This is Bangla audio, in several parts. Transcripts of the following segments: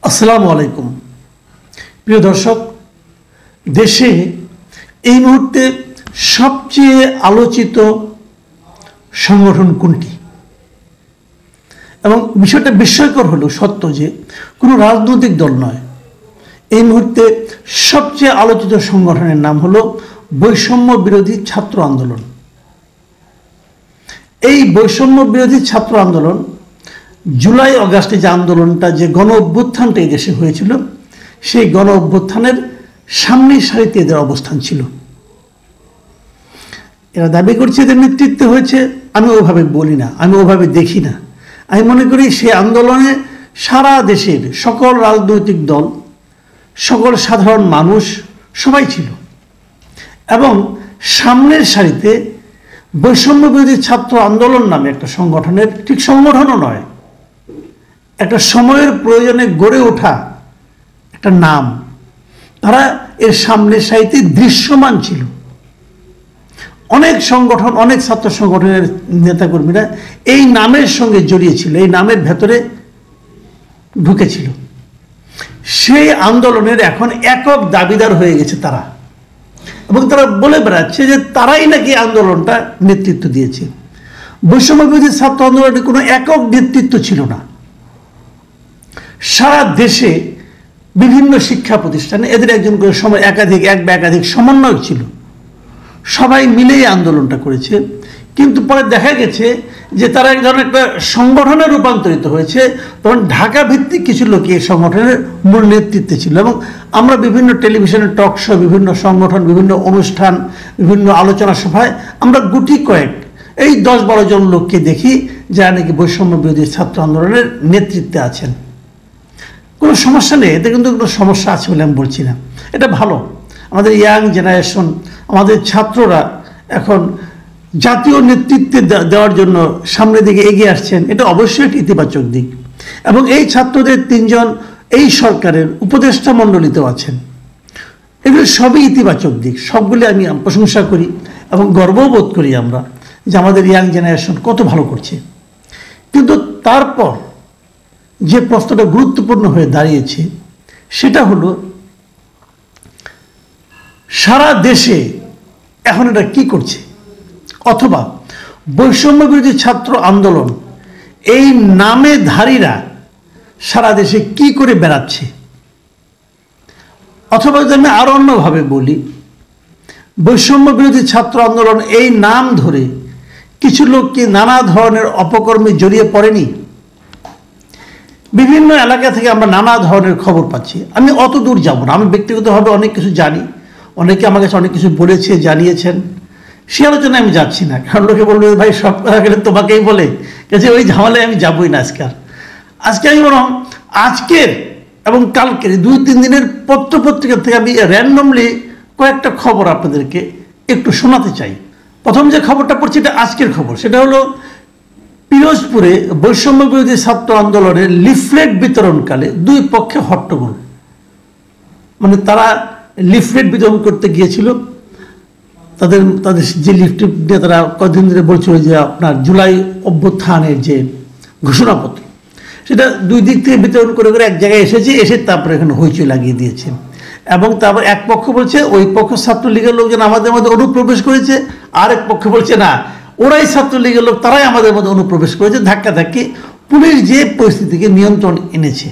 আসসালামু আলাইকুম প্রিয় দর্শক, দেশে এই মুহূর্তে সবচেয়ে আলোচিত সংগঠন কোনটি? এবং বিষয়টা বিস্ময়কর হলেও সত্য যে কোনো রাজনৈতিক দল নয়, এই মুহূর্তে সবচেয়ে আলোচিত সংগঠনের নাম হলো বৈষম্য বিরোধী ছাত্র আন্দোলন। এই বৈষম্য বিরোধী ছাত্র আন্দোলন জুলাই অগাস্টে যে আন্দোলনটা, যে গণ অভ্যুত্থানটা এই দেশে হয়েছিল, সেই গণ অভ্যুত্থানের সামনের সারিতে এদের অবস্থান ছিল। এরা দাবি করছে এদের নেতৃত্বে হয়েছে, আমি ওভাবে বলি না, আমি ওভাবে দেখি না। আমি মনে করি সেই আন্দোলনে সারা দেশের সকল রাজনৈতিক দল, সকল সাধারণ মানুষ সবাই ছিল এবং সামনের সারিতে বৈষম্য বিরোধী ছাত্র আন্দোলন নামে একটা সংগঠনের, ঠিক সংগঠনও নয়, একটা সময়ের প্রয়োজনে গড়ে ওঠা একটা নাম, তারা এর সামনের সারিতে দৃশ্যমান ছিল। অনেক সংগঠন, অনেক ছাত্র সংগঠনের নেতাকর্মীরা এই নামের সঙ্গে জড়িয়ে ছিল, এই নামের ভেতরে ঢুকেছিল। সেই আন্দোলনের এখন একক দাবিদার হয়ে গেছে তারা, এবং তারা বলে বেড়াচ্ছে যে তারাই নাকি আন্দোলনটা নেতৃত্ব দিয়েছে। বৈষম্য বিরোধী ছাত্র আন্দোলনের কোনো একক নেতৃত্ব ছিল না। সারা দেশে বিভিন্ন শিক্ষা প্রতিষ্ঠানে এদের একজন করে একাধিক সমন্বয়ক ছিল, সবাই মিলেই আন্দোলনটা করেছে। কিন্তু পরে দেখা গেছে যে তারা এক ধরনের একটা সংগঠনে রূপান্তরিত হয়েছে, তখন ঢাকা ভিত্তিক কিছু লোক এই সংগঠনের মূল নেতৃত্বে ছিল। এবং আমরা বিভিন্ন টেলিভিশনের টক শো, বিভিন্ন সংগঠন, বিভিন্ন অনুষ্ঠান, বিভিন্ন আলোচনা সভায় আমরা গুটি কয়েক এই 10-12 জন লোককে দেখি যারা নাকি বৈষম্য বিরোধী ছাত্র আন্দোলনের নেতৃত্বে আছেন। কোনো সমস্যা নেই, এতে কিন্তু কোনো সমস্যা আছে বলে আমি বলছি না, এটা ভালো। আমাদের ইয়াং জেনারেশন, আমাদের ছাত্ররা এখন জাতীয় নেতৃত্বে দেওয়ার জন্য সামনের দিকে এগিয়ে আসছেন, এটা অবশ্যই একটি ইতিবাচক দিক। এবং এই ছাত্রদের 3 জন এই সরকারের উপদেষ্টা মণ্ডলীতেও আছেন, এগুলো সবই ইতিবাচক দিক, সবগুলি আমি প্রশংসা করি এবং গর্ববোধ করি আমরা যে আমাদের ইয়াং জেনারেশন কত ভালো করছে। কিন্তু তারপর যে প্রশ্নটা গুরুত্বপূর্ণ হয়ে দাঁড়িয়েছে সেটা হলো, সারা দেশে এখন এটা কি করছে, অথবা বৈষম্য বিরোধী ছাত্র আন্দোলন এই নামেধারীরা সারা দেশে কি করে বেড়াচ্ছে। অথবা যদি আমি আরো অন্যভাবে বলি, বৈষম্য বিরোধী ছাত্র আন্দোলন এই নাম ধরে কিছু লোক কি নানা ধরনের অপকর্মে জড়িয়ে পড়েনি? বিভিন্ন এলাকা থেকে আমরা নানা ধরনের খবর পাচ্ছি। আমি অত দূর যাব না, আমি ব্যক্তিগতভাবে অনেক কিছু জানি, অনেকে আমার কাছে অনেক কিছু বলেছে, জানিয়েছেন, সে আলোচনায় আমি যাচ্ছি না। কারণ লোকে বলবে ভাই সব কথা গেলে তোমাকেই বলে গেছে, ওই ঝামেলায় আমি যাবই না। আজকে আমি বরং আজকের এবং কালকের 2-3 দিনের পত্রপত্রিকা থেকে আমি র্যান্ডমলি কয়েকটা খবর আপনাদেরকে একটু শোনাতে চাই। প্রথম যে খবরটা পড়ছি এটা আজকের খবর, সেটা হলো পিরোজপুরে বৈষম্য বিরোধী ছাত্র আন্দোলনের লিফলেট বিতরণকালে 2 পক্ষে হট্টগোল। মানে তারা লিফলেট বিতরণ করতে গিয়েছিল, তাদের যে লিফলেট দিয়ে তারা কদিন ধরে বলছিল যে আপনার জুলাই অভ্যুত্থানের যে ঘোষণাপত্র, সেটা 2 দিক থেকে বিতরণ করে এক জায়গায় এসে তারপরে এখানে হইচই লাগিয়ে দিয়েছে। এবং তারপর এক পক্ষ বলছে ওই পক্ষ ছাত্রলীগের লোকজন আমাদের মধ্যে অনুপ্রবেশ করেছে, আর এক পক্ষ বলছে না ওরাই ছাত্রলীগের লোক, তারাই আমাদের মধ্যে অনুপ্রবেশ করেছে। ধাক্কাধাক্কি, পুলিশ যে পরিস্থিতিকে নিয়ন্ত্রণ এনেছে।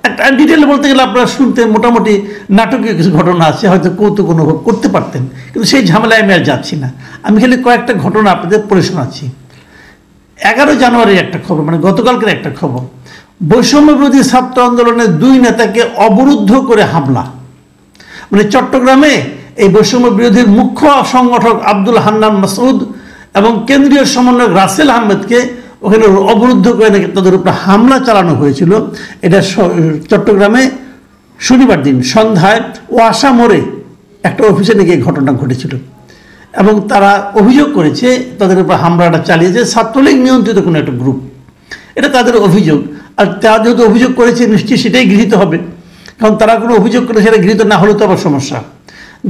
একটা ডিটেলে বলতে গেলে আপনারা শুনতে মোটামুটি নাটকীয় কিছু ঘটনা আছে, হয়তো কৌতুক অনুভব করতে পারতেন, কিন্তু সেই ঝামেলায় আমি আর যাচ্ছি না। আমি খালি কয়েকটা ঘটনা আপনাদের পড়ে শোনাচ্ছি। 11 জানুয়ারির একটা খবর, মানে গতকালকের একটা খবর, বৈষম্য বিরোধী ছাত্র আন্দোলনের 2 নেতাকে অবরুদ্ধ করে হামলা। মানে চট্টগ্রামে এই বৈষম্য বিরোধীর মুখ্য সংগঠক আব্দুল হান্নান মাসউদ এবং কেন্দ্রীয় সমন্বয়ক রাসেল আহমেদকে ওখানে অবরুদ্ধ করে নাকি তাদের উপরে হামলা চালানো হয়েছিল। এটা চট্টগ্রামে শনিবার দিন সন্ধ্যায় ওয়াসা মোড়ে একটা অফিসে নাকি এই ঘটনা ঘটেছিল। এবং তারা অভিযোগ করেছে তাদের উপর হামলাটা চালিয়েছে ছাত্রলীগ নিয়ন্ত্রিত কোনো একটা গ্রুপ, এটা তাদের অভিযোগ। আর তারা যেহেতু অভিযোগ করেছে নিশ্চয়ই সেটাই গৃহীত হবে, কারণ তারা কোনো অভিযোগ করে সেটা গৃহীত না হলে তো আবার সমস্যা।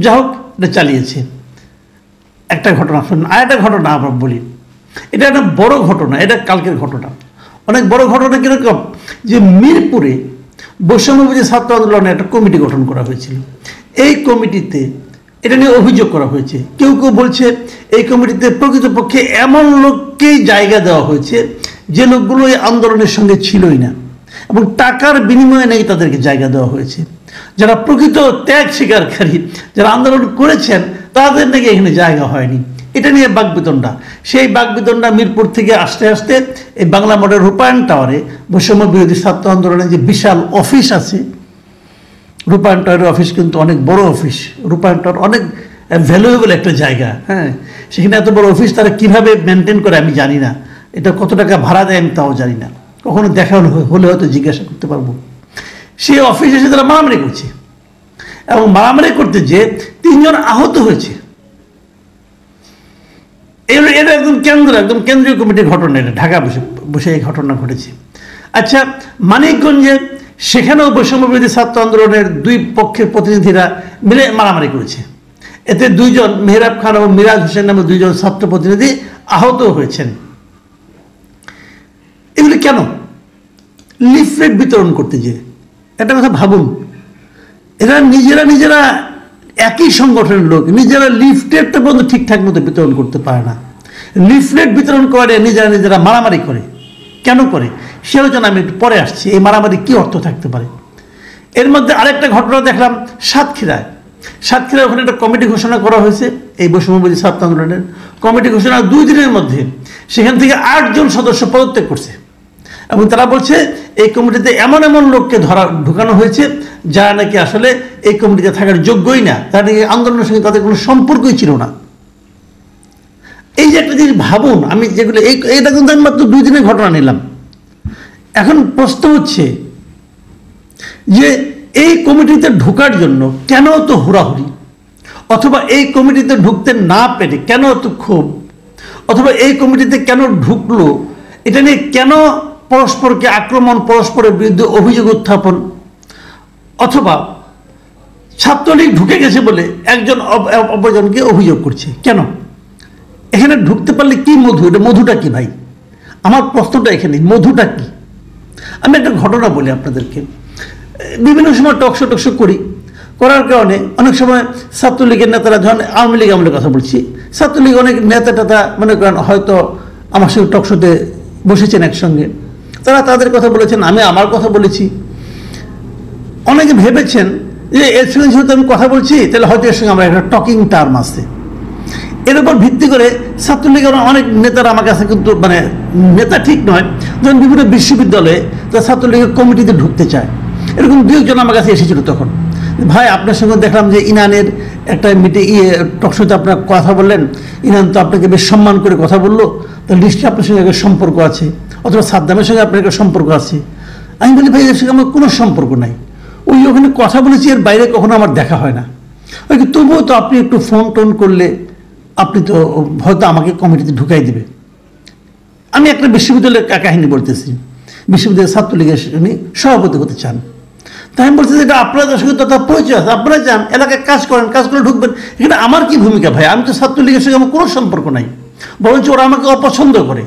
যা হোক, এটা চালিয়েছে। একটা ঘটনা শুনুন, আর একটা ঘটনা আমরা বলি, এটা একটা বড় ঘটনা, এটা কালকের ঘটনা, অনেক বড় ঘটনা। কিরকম যে মিরপুরে বৈষম্যবিরোধী ছাত্র আন্দোলনে একটা কমিটি গঠন করা হয়েছিল। এই কমিটিতে এটা নিয়ে অভিযোগ করা হয়েছে। কেউ কেউ বলছে এই কমিটিতে প্রকৃতপক্ষে এমন লোককেই জায়গা দেওয়া হয়েছে যে লোকগুলো এই আন্দোলনের সঙ্গে ছিলই না, এবং টাকার বিনিময়ে নাকি তাদেরকে জায়গা দেওয়া হয়েছে। যারা প্রকৃত ত্যাগ স্বীকারকারী, যারা আন্দোলন করেছেন, তাদের নাকি এখানে জায়গা হয়নি। এটা নিয়ে বাকবিতণ্ডা। সেই বাকবিতণ্ডা মিরপুর থেকে আসতে আসতে এই বাংলা মোড়ের রূপায়ণ টাওয়ারে বৈষম্য বিরোধী ছাত্র আন্দোলনের যে বিশাল অফিস আছে, রূপায়ণ টাওয়ারের অফিস কিন্তু অনেক বড় অফিস। রূপায়ণ টাওয়ার অনেক ভ্যালুয়েবল একটা জায়গা। হ্যাঁ, সেখানে এত বড় অফিস তারা কীভাবে মেনটেন করে আমি জানি না। এটা কত টাকা ভাড়া দেয় আমি তাও জানি না। কখনো দেখা হলে হয়তো জিজ্ঞাসা করতে পারবো। সেই অফিসে এসে তারা মারামারি করছে, এবং মারামারি করতে যে 3 জন আহত হয়েছে। এটা একদম কেন্দ্রীয় কমিটির ঘটনা। এটা ঢাকা বসে এই ঘটনা ঘটেছে। আচ্ছা, মানিকগঞ্জে সেখানেও বৈষম্য বিরোধী ছাত্র আন্দোলনের 2 পক্ষের প্রতিনিধিরা মিলে মারামারি করেছে। এতে 2 জন, মেহরাব খান এবং মিরাজ হোসেন নামে 2 জন ছাত্র প্রতিনিধি আহত হয়েছেন। এগুলি কেন? লিফলেট বিতরণ করতে যে, একটা কথা ভাবুন, এরা নিজেরা একই সংগঠনের লোক, নিজেরা লিফলেটটা পর্যন্ত ঠিকঠাক মতো বিতরণ করতে পারে না। লিফলেট বিতরণ করে নিজেরা মারামারি করে। কেন করে সে আলোচনা আমি একটু পরে আসছি। এই মারামারি কি অর্থ থাকতে পারে? এর মধ্যে আরেকটা ঘটনা দেখলাম সাতক্ষীরায়। ওখানে একটা কমিটি ঘোষণা করা হয়েছে এই বৈষম্যবিরোধী ছাত্র আন্দোলনের। কমিটি ঘোষণা 2 দিনের মধ্যে সেখান থেকে 8 জন সদস্য পদত্যাগ করছে, এবং তারা বলছে এই কমিটিতে এমন লোককে ঢুকানো হয়েছে যারা নাকি আসলে এই কমিটিতে থাকার যোগ্যই না, তারা নাকি আন্দোলনের সঙ্গে তাদের কোনো সম্পর্কই ছিল না। এই যে একটা জিনিস ভাবুন, আমি যেগুলো এইটা কিন্তু আমি মাত্র 2 দিনের ঘটনা নিলাম। এখন প্রশ্ন হচ্ছে যে এই কমিটিতে ঢোকার জন্য কেন তো হুড়াহুড়ি, অথবা এই কমিটিতে ঢুকতে না পেরে কেন তো ক্ষোভ, অথবা এই কমিটিতে কেন ঢুকলো এটা নিয়ে কেন পরস্পরকে আক্রমণ, পরস্পরের বিরুদ্ধে অভিযোগ উত্থাপন, অথবা ছাত্রলীগ ঢুকে গেছে বলে একজন অপরজনকে অভিযোগ করছে কেন? এখানে ঢুকতে পারলে কি মধু? এটা মধুটা কি ভাই? আমার প্রশ্নটা এখানে, মধুটা কি? আমি একটা ঘটনা বলি আপনাদেরকে। বিভিন্ন সময় টকশো করার কারণে অনেক সময় ছাত্রলীগের নেতারা, ধরেন আওয়ামী লীগ আমলের কথা বলছি, ছাত্রলীগ অনেক নেতা টেতা মনে করেন হয়তো আমার সঙ্গে টকশোতে বসেছেন একসঙ্গে, তারা তাদের কথা বলেছেন, আমি আমার কথা বলেছি। অনেকে ভেবেছেন যে এর সঙ্গে যেহেতু আমি কথা বলছি তাহলে হয়তো এর সঙ্গে আমার একটা টকিং টার্ম আছে। এর উপর ভিত্তি করে ছাত্রলীগের অনেক নেতারা আমার কাছে, কিন্তু মানে নেতা ঠিক নয়, যখন বিভিন্ন বিশ্ববিদ্যালয়ে তারা ছাত্রলীগের কমিটিতে ঢুকতে চায়, এরকম 2 জন আমার কাছে এসেছিল। তখন ভাই আপনার সঙ্গে দেখলাম যে ইনানের একটা টকশোতে আপনার কথা বললেন, ইনান তো আপনাকে বেশ সম্মান করে কথা বললো, তাহলে নিশ্চয়ই আপনার সঙ্গে একটা সম্পর্ক আছে, অথবা সাদ্দামের সঙ্গে আপনার একটা সম্পর্ক আছে। আমি বলি ভাই এর সঙ্গে আমার কোনো সম্পর্ক নাই, ওখানে কথা বলেছি, এর বাইরে কখনো আমার দেখা হয় না। তবুও তো আপনি একটু ফোন টোন করলে আপনি তো হয়তো আমাকে কমিটিতে ঢুকাই দেবে। আমি একটা বিশ্ববিদ্যালয়ের কাহিনী বলতেছি। বিশ্ববিদ্যালয়ের ছাত্রলীগের উনি সভাপতি হতে চান। তাই আমি বলছি এটা আপনাদের সঙ্গে তো তার পরিচয় আছে, আপনারা যান, এলাকায় কাজ করে ঢুকবেন। এখানে আমার কি ভূমিকা ভাই? আমি তো ছাত্রলীগের সঙ্গে আমার কোনো সম্পর্ক নাই, বরঞ্চ ওরা আমাকে অপছন্দ করে।